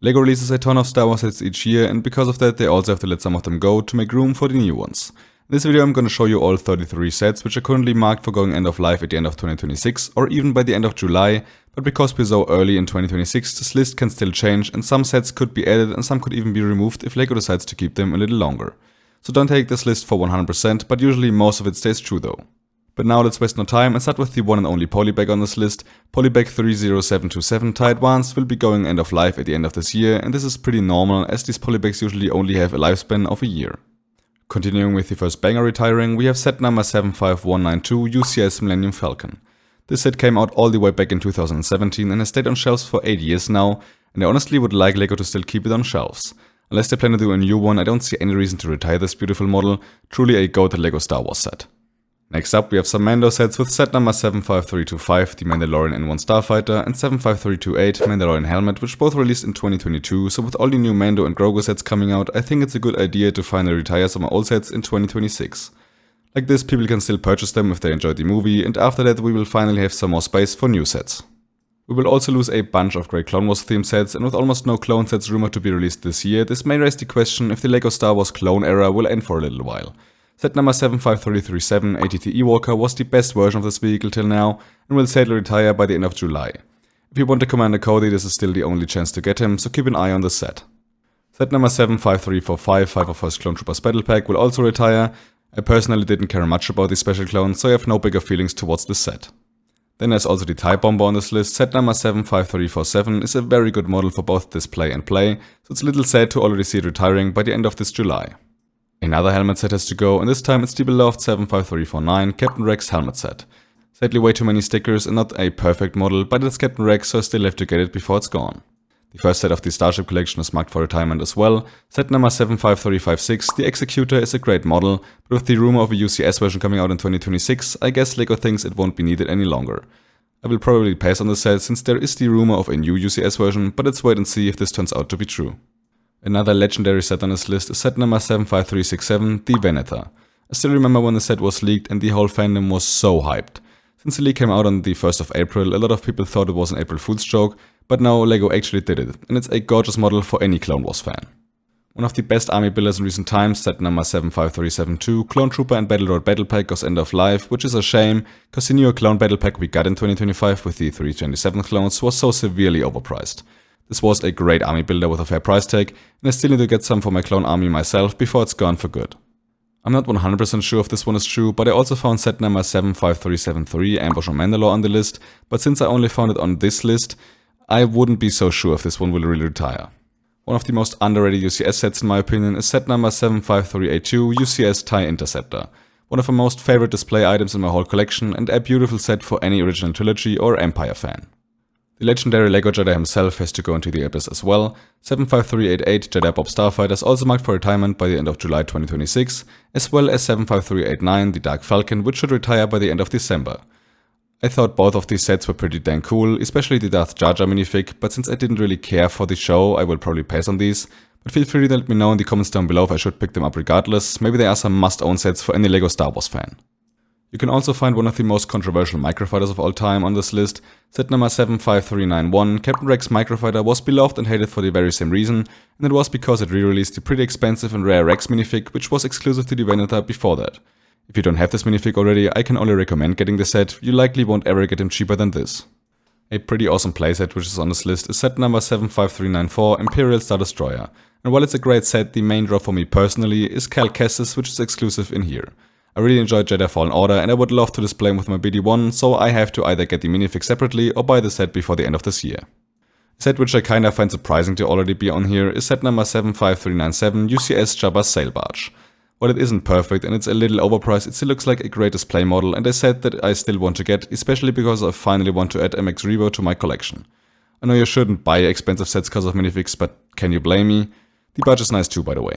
LEGO releases a ton of Star Wars sets each year, and because of that they also have to let some of them go to make room for the new ones. In this video I'm going to show you all 33 sets which are currently marked for going end of life at the end of 2026 or even by the end of July, but because we're so early in 2026 this list can still change and some sets could be added and some could even be removed if LEGO decides to keep them a little longer. So don't take this list for 100%, but usually most of it stays true though. But now let's waste no time and start with the one and only polybag on this list. Polybag 30727 TIE Advanced will be going end of life at the end of this year, and this is pretty normal as these polybags usually only have a lifespan of a year. Continuing with the first banger retiring, we have set number 75192 UCS Millennium Falcon. This set came out all the way back in 2017 and has stayed on shelves for 8 years now, and I honestly would like LEGO to still keep it on shelves. Unless they plan to do a new one, I don't see any reason to retire this beautiful model, truly a goated LEGO Star Wars set. Next up we have some Mando sets with set number 75325, the Mandalorian N1 Starfighter, and 75328, Mandalorian Helmet, which both released in 2022, so with all the new Mando and Grogu sets coming out, I think it's a good idea to finally retire some old sets in 2026. Like this, people can still purchase them if they enjoyed the movie, and after that we will finally have some more space for new sets. We will also lose a bunch of great Clone Wars themed sets, and with almost no clone sets rumored to be released this year, this may raise the question if the LEGO Star Wars clone era will end for a little while. Set number 75337 ATT Ewalker was the best version of this vehicle till now, and will sadly retire by the end of July. If you want a Commander Cody, this is still the only chance to get him, so keep an eye on this set. Set number 75345 5 of First Clone Troopers Battle Pack will also retire. I personally didn't care much about these special clones, so I have no bigger feelings towards this set. Then there's also the TIE Bomber on this list. Set number 75347 is a very good model for both display and play, so it's a little sad to already see it retiring by the end of this July. Another helmet set has to go, and this time it's the beloved 75349 Captain Rex helmet set. Sadly way too many stickers and not a perfect model, but it's Captain Rex, so I still have to get it before it's gone. The first set of the Starship collection is marked for retirement as well. Set number 75356, the Executor, is a great model, but with the rumor of a UCS version coming out in 2026, I guess LEGO thinks it won't be needed any longer. I will probably pass on the set since there is the rumor of a new UCS version, but let's wait and see if this turns out to be true. Another legendary set on this list is set number 75367, the Venator. I still remember when the set was leaked and the whole fandom was so hyped. Since the leak came out on the 1st of April, a lot of people thought it was an April Fool's joke, but now LEGO actually did it, and it's a gorgeous model for any Clone Wars fan. One of the best army builders in recent times, set number 75372, Clone Trooper and Battle Droid Battle Pack goes end of life, which is a shame, cause the newer clone battle pack we got in 2025 with the 327 clones was so severely overpriced. This was a great army builder with a fair price tag, and I still need to get some for my clone army myself before it's gone for good. I'm not 100% sure if this one is true, but I also found set number 75373 Ambush on Mandalore on the list, but since I only found it on this list, I wouldn't be so sure if this one will really retire. One of the most underrated UCS sets in my opinion is set number 75382 UCS TIE Interceptor. One of my most favorite display items in my whole collection and a beautiful set for any original trilogy or Empire fan. The legendary LEGO Jedi himself has to go into the abyss as well. 75388 Jedi Bob Starfighter is also marked for retirement by the end of July 2026, as well as 75389 the Dark Falcon, which should retire by the end of December. I thought both of these sets were pretty dang cool, especially the Darth Jar Jar minifig, but since I didn't really care for the show, I will probably pass on these. But feel free to let me know in the comments down below if I should pick them up regardless. Maybe they are some must-own sets for any LEGO Star Wars fan. You can also find one of the most controversial microfighters of all time on this list. Set number 75391, Captain Rex Microfighter, was beloved and hated for the very same reason, and it was because it re-released the pretty expensive and rare Rex minifig, which was exclusive to the Venator before that. If you don't have this minifig already, I can only recommend getting the set, you likely won't ever get him cheaper than this. A pretty awesome playset which is on this list is set number 75394 Imperial Star Destroyer, and while it's a great set, the main draw for me personally is Cal Kestis, which is exclusive in here. I really enjoyed Jedi Fallen Order and I would love to display him with my BD1, so I have to either get the minifig separately or buy the set before the end of this year. A set which I kinda find surprising to already be on here is set number 75397 UCS Jabba's Sail Barge. While it isn't perfect and it's a little overpriced, it still looks like a great display model and a set that I still want to get, especially because I finally want to add MX Rebo to my collection. I know you shouldn't buy expensive sets cause of minifigs, but can you blame me? The barge is nice too, by the way.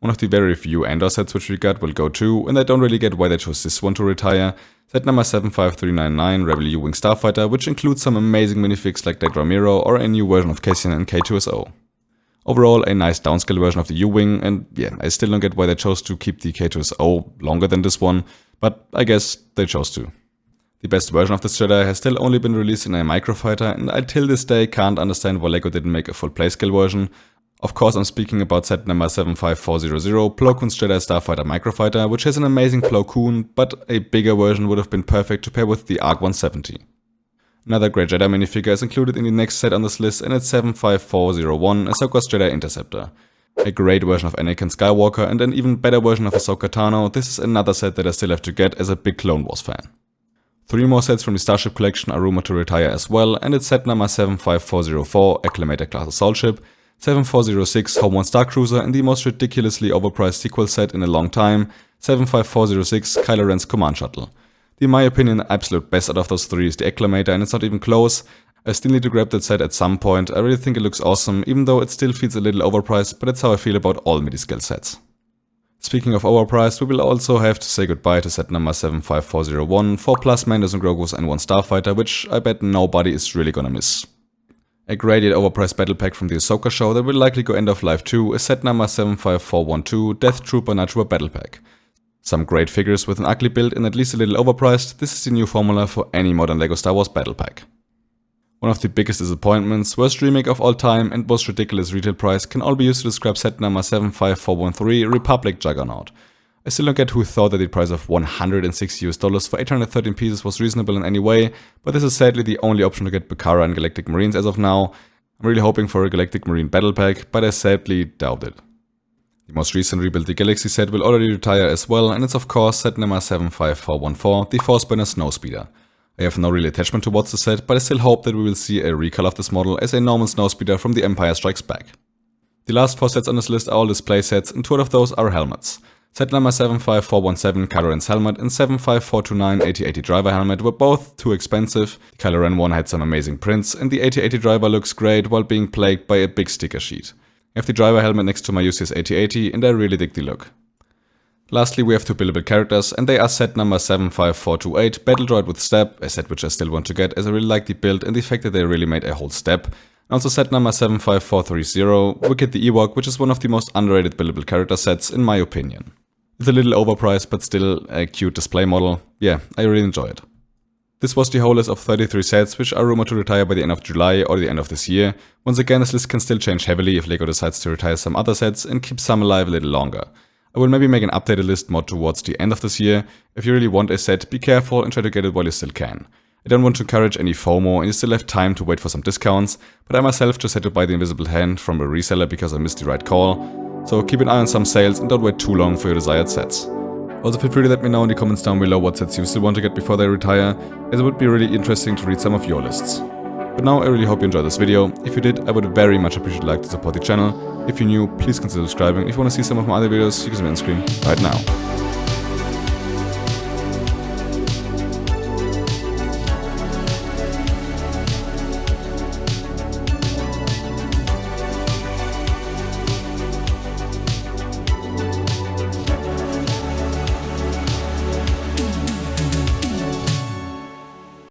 One of the very few Andor sets which we got will go too, and I don't really get why they chose this one to retire. Set number 75399 Rebel U-Wing Starfighter, which includes some amazing minifigs like Dead Ramiro or a new version of Cassian and K2SO. Overall, a nice downscale version of the U-Wing, and yeah, I still don't get why they chose to keep the K2SO longer than this one, but I guess they chose to. The best version of this Jedi has still only been released in a microfighter, and I till this day can't understand why LEGO didn't make a full playscale version. Of course, I'm speaking about set number 75400, Plo Koon's Jedi Starfighter Microfighter, which has an amazing Plo Koon, but a bigger version would have been perfect to pair with the ARC 170. Another great Jedi minifigure is included in the next set on this list, and it's 75401, Ahsoka's Jedi Interceptor. A great version of Anakin Skywalker and an even better version of Ahsoka Tano. This is another set that I still have to get as a big Clone Wars fan. 3 more sets from the Starship Collection are rumored to retire as well, and it's set number 75404, Acclamator Class Assault Ship, 7406, Home 1 Star Cruiser, and the most ridiculously overpriced sequel set in a long time, 75406, Kylo Ren's Command Shuttle. The, in my opinion, absolute best out of those 3 is the Acclamator, and it's not even close. I still need to grab that set at some point. I really think it looks awesome, even though it still feels a little overpriced, but that's how I feel about all midi-scale sets. Speaking of overpriced, we will also have to say goodbye to set number 75401, 4 plus Mandos and Grogu's and 1 Starfighter, which I bet nobody is really gonna miss. A great yet overpriced battle pack from the Ahsoka show that will likely go end of life too is set number 75412, Death Trooper Nitro Battle Pack. Some great figures with an ugly build and at least a little overpriced. This is the new formula for any modern LEGO Star Wars battle pack. One of the biggest disappointments, worst remake of all time and most ridiculous retail price can all be used to describe set number 75413, Republic Juggernaut. I still don't get who thought that the price of $160 for 813 pieces was reasonable in any way, but this is sadly the only option to get Bukhara and Galactic Marines as of now. I'm really hoping for a Galactic Marine battle pack, but I sadly doubt it. The most recent Rebuild the Galaxy set will already retire as well, and it's of course set number 75414, the Forceburner Snowspeeder. I have no real attachment towards the set, but I still hope that we will see a recall of this model as a normal Snowspeeder from The Empire Strikes Back. The last 4 sets on this list are all display sets, and 2 of those are helmets. Set number 75417, Kylo Ren's helmet, and 75429, AT-AT driver helmet were both too expensive. The Kylo Ren one had some amazing prints, and the AT-AT driver looks great while being plagued by a big sticker sheet. I have the driver helmet next to my UCS AT-AT, and I really dig the look. Lastly, we have 2 buildable characters, and they are set number 75428, Battle Droid with Step, a set which I still want to get as I really like the build and the fact that they really made a whole step. And also set number 75430, Wicket the Ewok, which is one of the most underrated buildable character sets in my opinion. It's a little overpriced, but still a cute display model. Yeah, I really enjoy it. This was the whole list of 33 sets, which are rumored to retire by the end of July or the end of this year. Once again, this list can still change heavily if LEGO decides to retire some other sets and keep some alive a little longer. I will maybe make an updated list more towards the end of this year. If you really want a set, be careful and try to get it while you still can. I don't want to encourage any FOMO and you still have time to wait for some discounts, but I myself just had to buy the Invisible Hand from a reseller because I missed the right call. So keep an eye on some sales and don't wait too long for your desired sets. Also feel free to let me know in the comments down below what sets you still want to get before they retire, as it would be really interesting to read some of your lists. But now I really hope you enjoyed this video. If you did, I would very much appreciate a like to support the channel. If you're new, please consider subscribing. If you want to see some of my other videos, you can see me on screen right now.